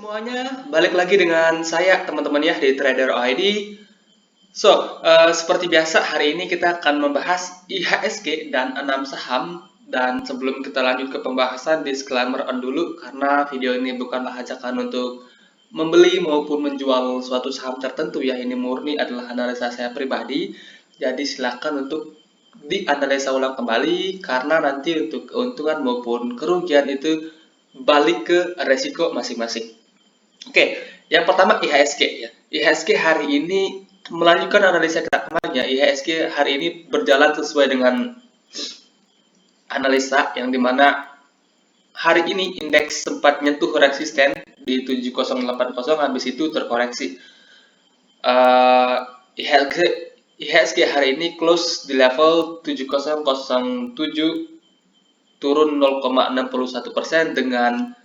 semuanya, balik lagi dengan saya teman-teman ya di Trader ID. Seperti biasa hari ini kita akan membahas IHSG dan 6 saham. Dan sebelum kita lanjut ke pembahasan, disclaimer on dulu karena video ini bukanlah ajakan untuk membeli maupun menjual suatu saham tertentu ya. Ini murni adalah analisa saya pribadi. Jadi silakan untuk dianalisa ulang kembali karena nanti untuk keuntungan maupun kerugian itu balik ke resiko masing-masing. Oke, yang pertama IHSG ya. IHSG hari ini melanjutkan analisa kita kemarin ya. IHSG hari ini berjalan sesuai dengan analisa yang dimana hari ini indeks sempat nyentuh resisten di 7080, habis itu terkoreksi. IHSG hari ini close di level 7007, turun 0,61% dengan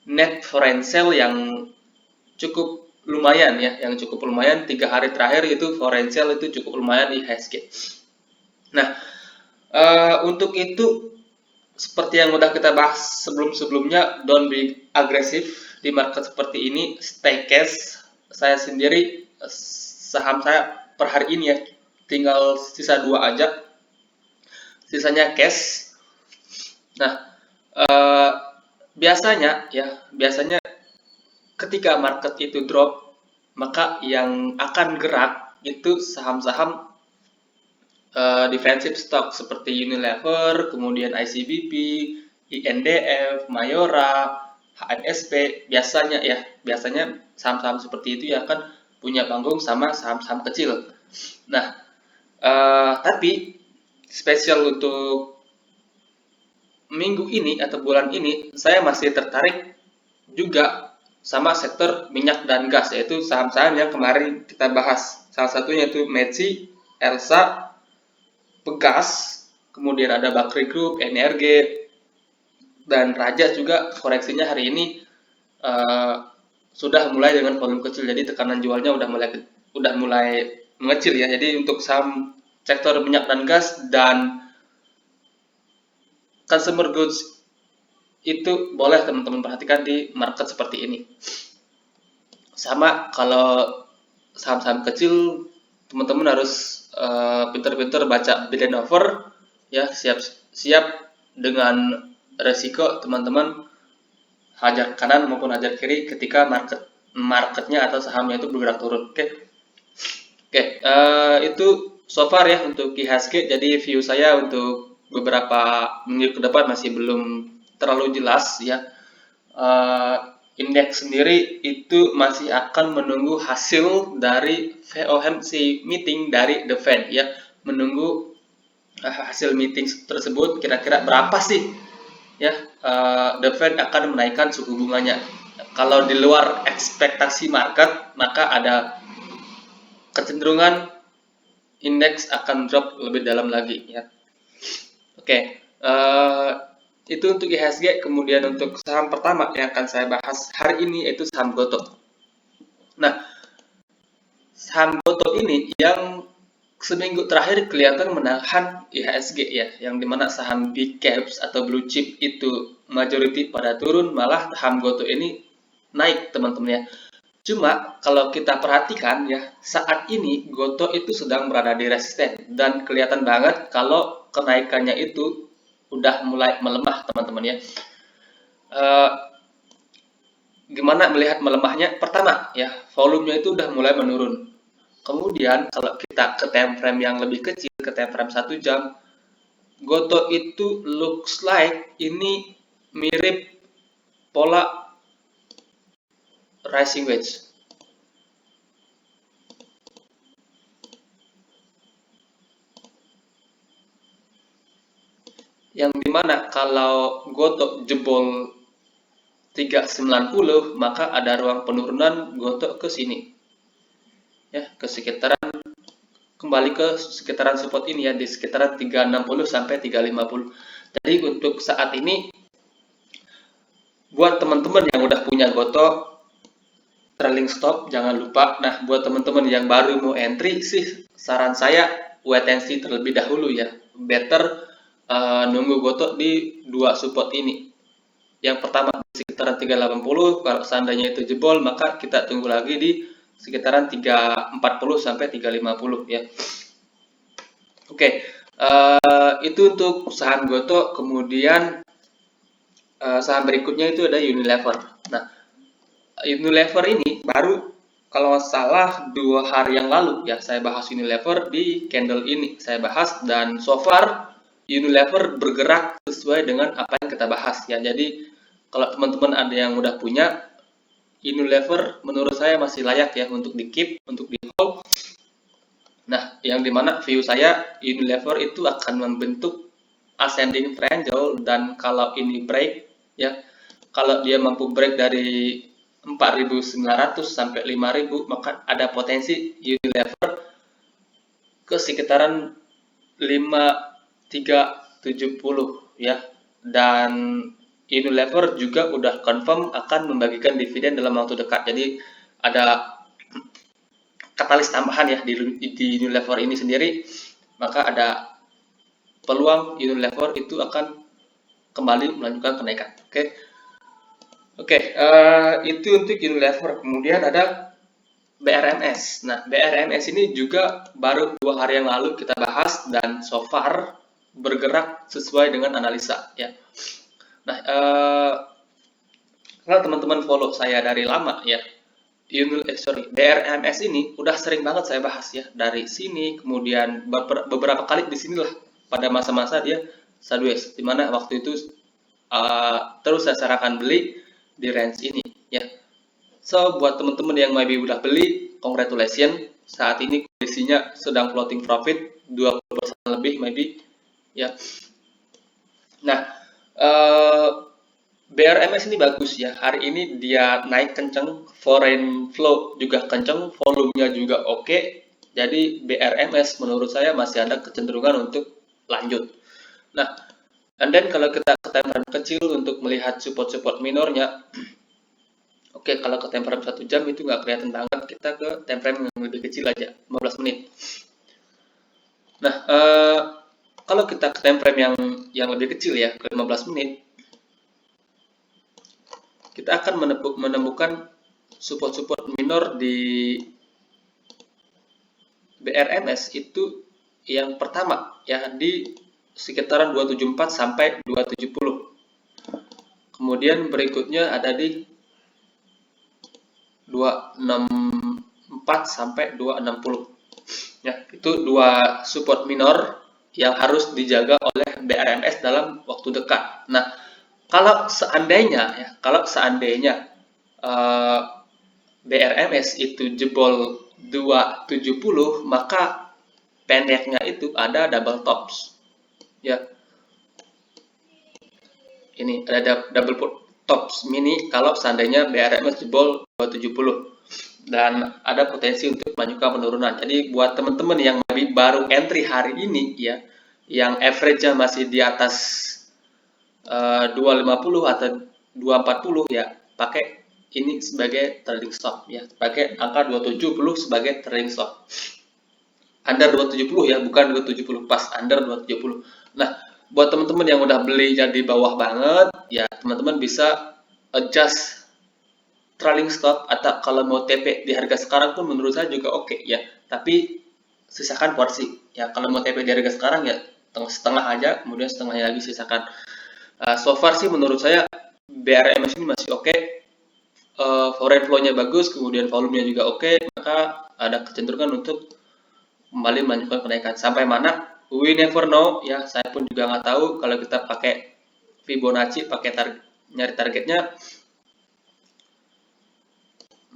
net foreign sale yang cukup lumayan ya, 3 hari terakhir itu foreign sale itu cukup lumayan di IHSG. Nah, untuk itu seperti yang udah kita bahas sebelumnya, don't be agresif di market seperti ini, stay cash. Saya sendiri saham saya per hari ini ya tinggal sisa 2 aja, sisanya cash. Nah, biasanya ketika market itu drop, maka yang akan gerak itu saham-saham defensive stock seperti Unilever, kemudian ICBP, INDF, Mayora, HNSP. Biasanya saham-saham seperti itu ya akan punya panggung sama saham-saham kecil. Nah, tapi spesial untuk minggu ini atau bulan ini saya masih tertarik juga sama sektor minyak dan gas, yaitu saham-saham yang kemarin kita bahas. Salah satunya itu Metsi, Elsa, Pegas, kemudian ada Bakri Group, NRG, dan Raja juga koreksinya hari ini sudah mulai dengan volume kecil, jadi tekanan jualnya udah mulai mengecil ya. Jadi untuk saham sektor minyak dan gas dan consumer goods itu boleh teman-teman perhatikan di market seperti ini. Sama kalau saham-saham kecil, teman-teman harus pintar-pintar baca bid and offer ya, siap dengan resiko teman-teman hajar kanan maupun hajar kiri ketika marketnya atau sahamnya itu bergerak turun. Oke, itu so far ya untuk IHSG. Jadi view saya untuk beberapa minggu ke depan masih belum terlalu jelas ya. Indeks sendiri itu masih akan menunggu hasil dari FOMC meeting dari The Fed ya, menunggu hasil meeting tersebut kira-kira berapa sih ya The Fed akan menaikkan suku bunganya. Kalau di luar ekspektasi market, maka ada kecenderungan indeks akan drop lebih dalam lagi ya. Oke, itu untuk IHSG. Kemudian untuk saham pertama yang akan saya bahas hari ini yaitu saham Gotoh. Nah, saham Gotoh ini yang seminggu terakhir kelihatan menahan IHSG ya, yang dimana saham big caps atau blue chip itu majority pada turun, malah saham Gotoh ini naik teman-teman ya. Cuma kalau kita perhatikan ya, saat ini Gotoh itu sedang berada di resisten dan kelihatan banget kalau kenaikannya itu udah mulai melemah teman-teman ya. Gimana melihat melemahnya? Pertama ya, volumenya itu udah mulai menurun. Kemudian kalau kita ke time frame yang lebih kecil, ke time frame 1 jam, Gotoh itu looks like ini mirip pola rising wedge. Yang dimana kalau Gotoh jebol 390, maka ada ruang penurunan Gotoh ke sini ya, kembali ke sekitaran support ini ya, di sekitaran 360 sampai 350. Jadi untuk saat ini buat teman-teman yang udah punya Gotoh trailing stop jangan lupa. Nah, buat teman-teman yang baru mau entry sih saran saya wait and see terlebih dahulu ya. Better nunggu Gotoh di 2 support ini. yang pertama di sekitaran 380, kalau seandainya itu jebol maka kita tunggu lagi di sekitaran 340 sampai 350 ya. Oke, itu untuk saham Goto. Kemudian saham berikutnya itu ada Unilever. Nah, Unilever ini baru kalau nggak salah 2 hari yang lalu ya saya bahas Unilever di candle ini saya bahas, dan so far Unilever bergerak sesuai dengan apa yang kita bahas ya. Jadi kalau teman-teman ada yang udah punya Unilever, menurut saya masih layak ya untuk di keep, untuk di hold. Nah, yang dimana view saya Unilever itu akan membentuk ascending triangle, dan kalau ini break ya, kalau dia mampu break dari 4.900 sampai 5.000, maka ada potensi Unilever ke sekitaran 5370 ya. Dan Unilever juga udah confirm akan membagikan dividen dalam waktu dekat. Jadi ada katalis tambahan ya di Unilever ini sendiri, maka ada peluang Unilever itu akan kembali melanjutkan kenaikan. Oke, itu untuk Unilever. Kemudian ada BRMS. Nah, BRMS ini juga baru 2 hari yang lalu kita bahas, dan so far bergerak sesuai dengan analisa ya. Nah, kalau teman-teman follow saya dari lama ya, BRMS ini udah sering banget saya bahas ya, dari sini, kemudian beberapa kali di sinilah pada masa-masa dia sideways, dimana waktu itu terus saya sarankan beli di range ini ya. So, buat teman-teman yang maybe udah beli, congratulations. Saat ini kondisinya sedang floating profit 20% lebih maybe ya. Nah, BRMS ini bagus ya. Hari ini dia naik kenceng, foreign flow juga kenceng, volumenya juga oke. Jadi BRMS menurut saya masih ada kecenderungan untuk lanjut. Nah, and then kalau kita ke time frame kecil untuk melihat support-support minornya, oke, kalau ke time frame 1 jam itu nggak kelihatan banget, kita ke time frame yang lebih kecil aja, 15 menit. Nah, kalau kita ke time frame yang lebih kecil ya, ke 15 menit, kita akan menemukan support-support minor di BRMS itu yang pertama ya di sekitaran 274 sampai 270. Kemudian berikutnya ada di 264 sampai 260. Ya, itu dua support minor yang harus dijaga oleh BRMS dalam waktu dekat. Nah, kalau seandainya BRMS itu jebol 270, maka pendeknya itu ada double tops. Ya. Ini ada double tops mini kalau seandainya BRMS jebol 270, dan ada potensi untuk melanjutkan penurunan. Jadi buat teman-teman yang baru entry hari ini ya, yang average-nya masih di atas 250 atau 240 ya, pakai ini sebagai trading stop ya, pakai angka 270 sebagai trading stop. Under 270 ya, bukan 270 pas, under 270. Nah, buat teman-teman yang udah beli jadi bawah banget ya, teman-teman bisa adjust trailing stop, atau kalau mau TP di harga sekarang pun menurut saya juga oke ya, tapi sisakan porsi ya. Kalau mau TP di harga sekarang ya setengah aja, kemudian setengahnya lagi sisakan. So far sih menurut saya BRMS ini masih oke. Foreign flow-nya bagus, kemudian volumenya juga oke, maka ada kecenderungan untuk kembali melanjutkan kenaikan. Sampai mana? We never know ya, saya pun juga nggak tahu. Kalau kita pakai Fibonacci, pakai nyari targetnya,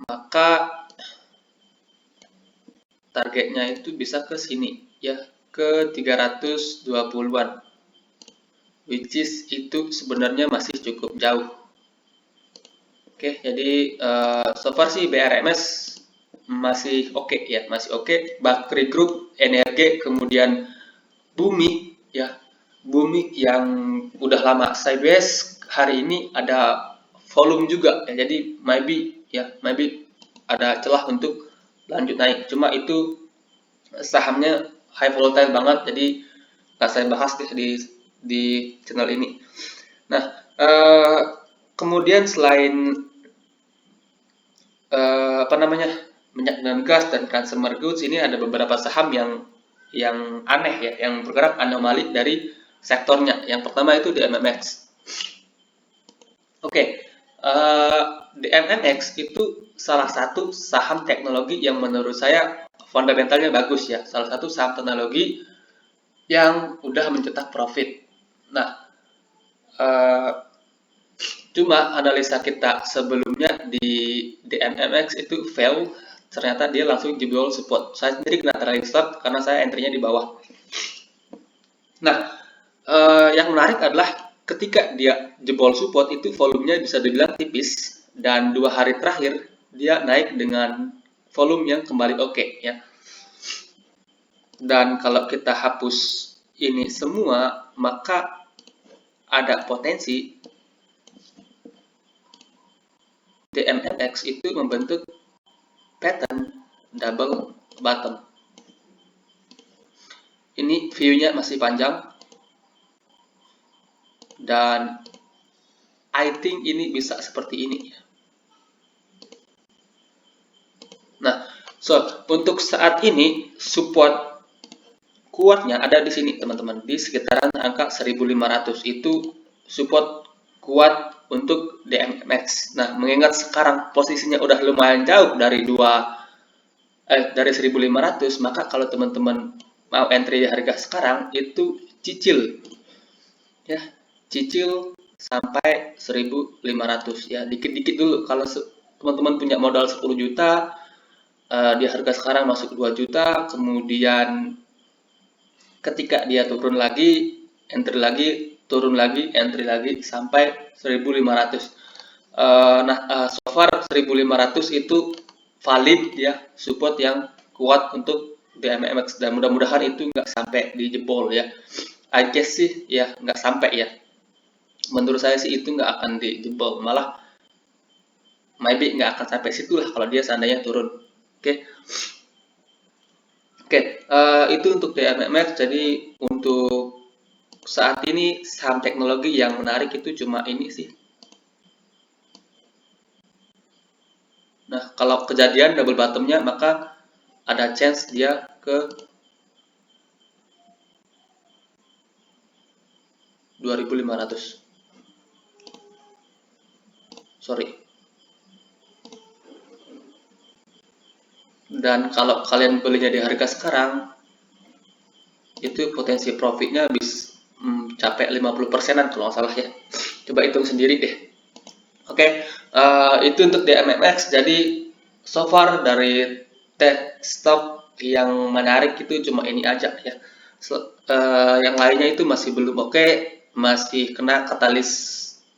maka targetnya itu bisa ke sini ya, ke 320-an, which is itu sebenarnya masih cukup jauh. Oke, jadi so far sih BRMS masih oke ya, masih oke. Bakri Group, Energi, kemudian Bumi ya, Bumi yang udah lama sideways, hari ini ada volume juga ya, jadi maybe ada celah untuk lanjut naik. Cuma itu sahamnya high volatile banget, jadi nggak saya bahas di channel ini. Nah, Kemudian selain minyak dan gas dan consumer goods, ini ada beberapa saham yang aneh ya, yang bergerak anomali dari sektornya. Yang pertama itu DMMX. Oke, DMMX itu salah satu saham teknologi yang menurut saya fundamentalnya bagus ya. Salah satu saham teknologi yang udah mencetak profit. Nah, cuma analisa kita sebelumnya di DMMX itu fail, ternyata dia langsung jebol support. Saya sendiri kena trailing stop karena saya entry-nya di bawah. Nah, yang menarik adalah ketika dia jebol support itu volumenya bisa dibilang tipis, dan 2 hari terakhir dia naik dengan volume yang kembali oke ya. Dan kalau kita hapus ini semua, maka ada potensi DMMX itu membentuk pattern double bottom. Ini view-nya masih panjang, dan I think ini bisa seperti ini. Nah, untuk saat ini support kuatnya ada di sini teman-teman, di sekitaran angka 1500 itu support kuat untuk DMMX. Nah, mengingat sekarang posisinya udah lumayan jauh dari 1500, maka kalau teman-teman mau entry di harga sekarang itu cicil ya, cicil sampai 1500 ya, dikit-dikit dulu. Kalau teman-teman punya modal 10 juta, di harga sekarang masuk 2 juta, kemudian ketika dia turun lagi, entry lagi, turun lagi, entry lagi sampai 1500. So far 1500 itu valid ya, support yang kuat untuk DMMX, dan mudah-mudahan itu nggak sampai dijebol ya. I guess sih ya nggak sampai ya. Menurut saya sih itu nggak akan dijebol, malah maybe nggak akan sampai situ lah kalau dia seandainya turun. Oke, itu untuk DMMX. Jadi untuk saat ini saham teknologi yang menarik itu cuma ini sih. Nah, kalau kejadian double bottomnya, maka ada chance dia ke 2500. Sorry. Dan kalau kalian belinya di harga sekarang, itu potensi profitnya bisa capai 50%-an kalau nggak salah ya. Coba hitung sendiri deh. Oke, itu untuk DMMX. Jadi so far dari tech stock yang menarik itu cuma ini aja ya. Yang lainnya itu masih belum oke, masih kena katalis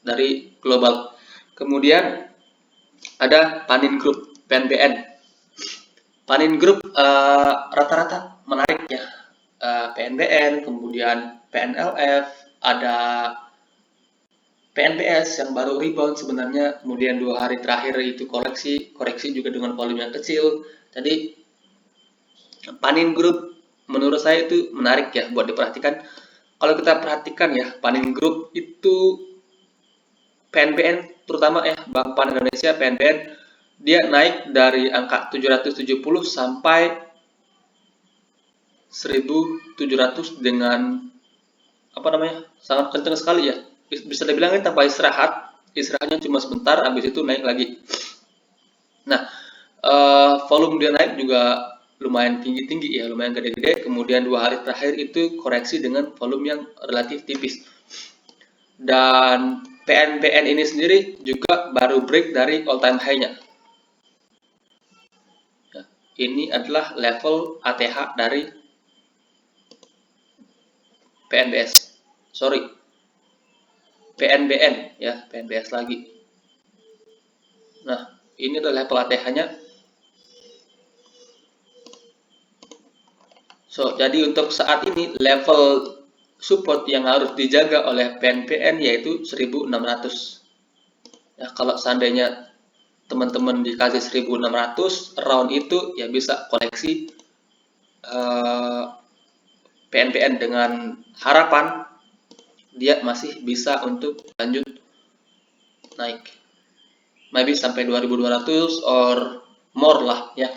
dari global. Kemudian ada Panin Group, PNBN. Panin Group rata-rata menarik ya. PNBN, kemudian PNLF, ada PNBS yang baru rebound sebenarnya, kemudian 2 hari terakhir itu koreksi juga dengan volume yang kecil. Jadi Panin Group menurut saya itu menarik ya buat diperhatikan. Kalau kita perhatikan ya, Panin Group itu PNBN terutama ya, Bank Pan Indonesia PNBN, dia naik dari angka 770 sampai 1700 dengan sangat kencang sekali ya. Bisa dibilang tanpa istirahatnya cuma sebentar, habis itu naik lagi. Nah, volume dia naik juga lumayan tinggi-tinggi ya, lumayan gede-gede. Kemudian 2 hari terakhir itu koreksi dengan volume yang relatif tipis. Dan PNBN ini sendiri juga baru break dari all time high-nya. Ya, ini adalah level ATH dari PNBS. Sorry, PNBN ya, PNBS lagi. Nah, ini adalah level ATH-nya. Jadi untuk saat ini level support yang harus dijaga oleh PNBN yaitu 1600. Ya, kalau seandainya teman-teman dikasih 1600 round itu ya bisa koleksi PNBN dengan harapan dia masih bisa untuk lanjut naik, maybe sampai 2.200 or more lah ya.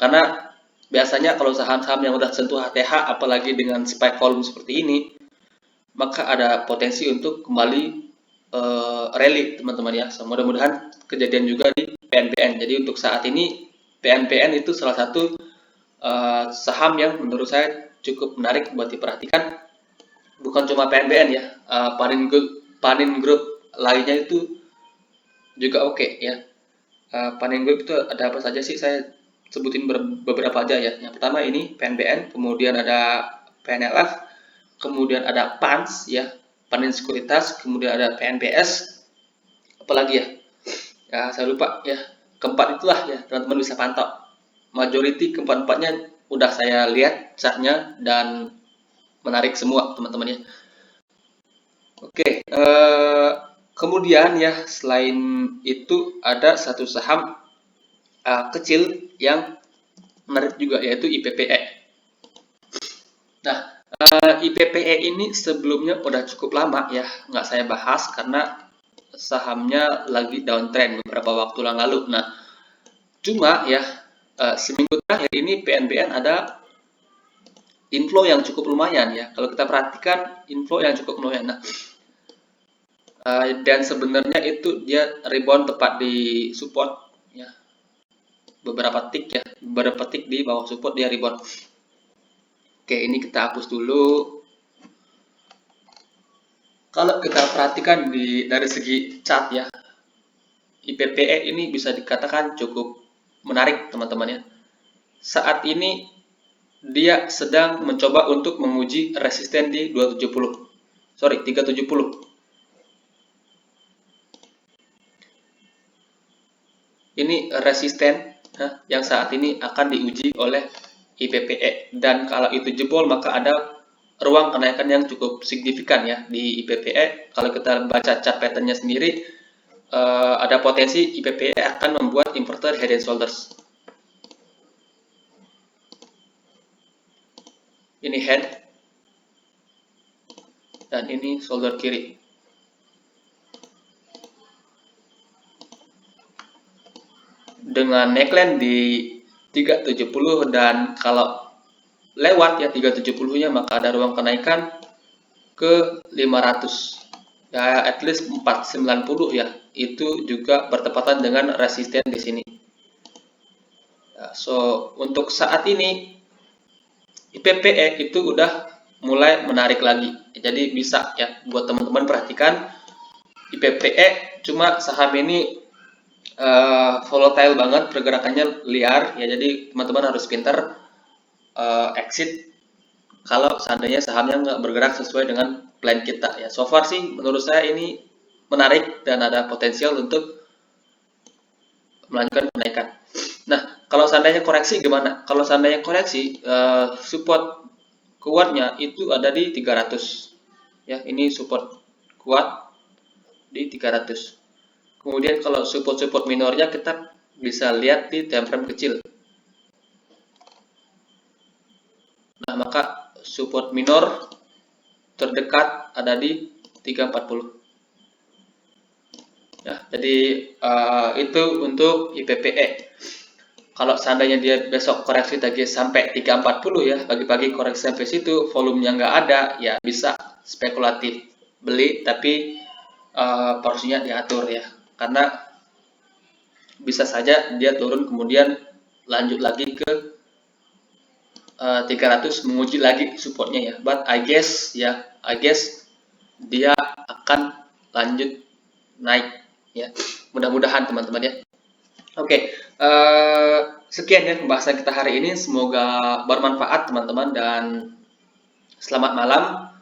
Karena biasanya kalau saham-saham yang udah sentuh HTH, apalagi dengan spike volume seperti ini, maka ada potensi untuk kembali rally teman-teman ya. So, mudah-mudahan kejadian juga di PNPN. Jadi untuk saat ini PNPN itu salah satu saham yang menurut saya cukup menarik buat diperhatikan. Bukan cuma PNBN ya, Panin Group lainnya itu juga oke ya. Panin Group itu ada apa saja sih? Saya sebutin beberapa aja ya. Yang pertama ini PNBN, kemudian ada PNLF, kemudian ada PANS ya, Panin Sekuritas, kemudian ada PNBS, apalagi ya? Ya saya lupa ya. Keempat itulah ya, teman-teman bisa pantau. Majority keempat-empatnya udah saya lihat chartnya dan menarik semua teman-teman ya. Oke, kemudian ya selain itu ada satu saham kecil yang menarik juga, yaitu IPPE. Nah, IPPE ini sebelumnya udah cukup lama ya nggak saya bahas karena sahamnya lagi downtrend beberapa waktu yang lalu. Nah, cuma ya seminggu terakhir ini PNBN ada inflow yang cukup lumayan ya. Kalau kita perhatikan inflow yang cukup lumayan. Nah, dan sebenarnya itu dia rebound tepat di support ya. Beberapa tick di bawah support dia rebound. Oke, ini kita hapus dulu. Kalau kita perhatikan dari segi chart ya, IPPE ini bisa dikatakan cukup menarik teman-teman ya. Saat ini dia sedang mencoba untuk menguji resisten di 370. Ini resisten yang saat ini akan diuji oleh IPPE, dan kalau itu jebol maka ada ruang kenaikan yang cukup signifikan ya di IPPE. Kalau kita baca chart patternnya sendiri, ada potensi IPPE akan membuat inverter head and shoulders. Ini head dan ini shoulder kiri. Dengan neckline di 370, dan kalau lewat ya 370-nya maka ada ruang kenaikan ke 500 ya, at least 490 ya, itu juga bertepatan dengan resisten di sini ya. So untuk saat ini IPPE itu udah mulai menarik lagi, jadi bisa ya buat teman-teman perhatikan IPPE. Cuma saham ini volatile banget, pergerakannya liar ya, jadi teman-teman harus pintar exit kalau seandainya sahamnya nggak bergerak sesuai dengan plan kita ya. So far sih menurut saya ini menarik dan ada potensial untuk melanjutkan kenaikan. Nah, kalau seandainya koreksi gimana? Kalau seandainya koreksi, support kuatnya itu ada di 300 ya. Ini support kuat di 300. Kemudian kalau support minornya kita bisa lihat di time frame kecil. Nah, maka support minor terdekat ada di 340 ya. Jadi itu untuk IPPE. Kalau seandainya dia besok koreksi lagi sampai 340 ya, pagi-pagi koreksi sampai situ, volumenya nggak ada ya, bisa spekulatif beli, tapi porsinya diatur ya, karena bisa saja dia turun kemudian lanjut lagi ke 300 menguji lagi supportnya ya. But I guess dia akan lanjut naik ya, mudah-mudahan teman-teman ya. Oke, sekian ya pembahasan kita hari ini, semoga bermanfaat teman-teman dan selamat malam.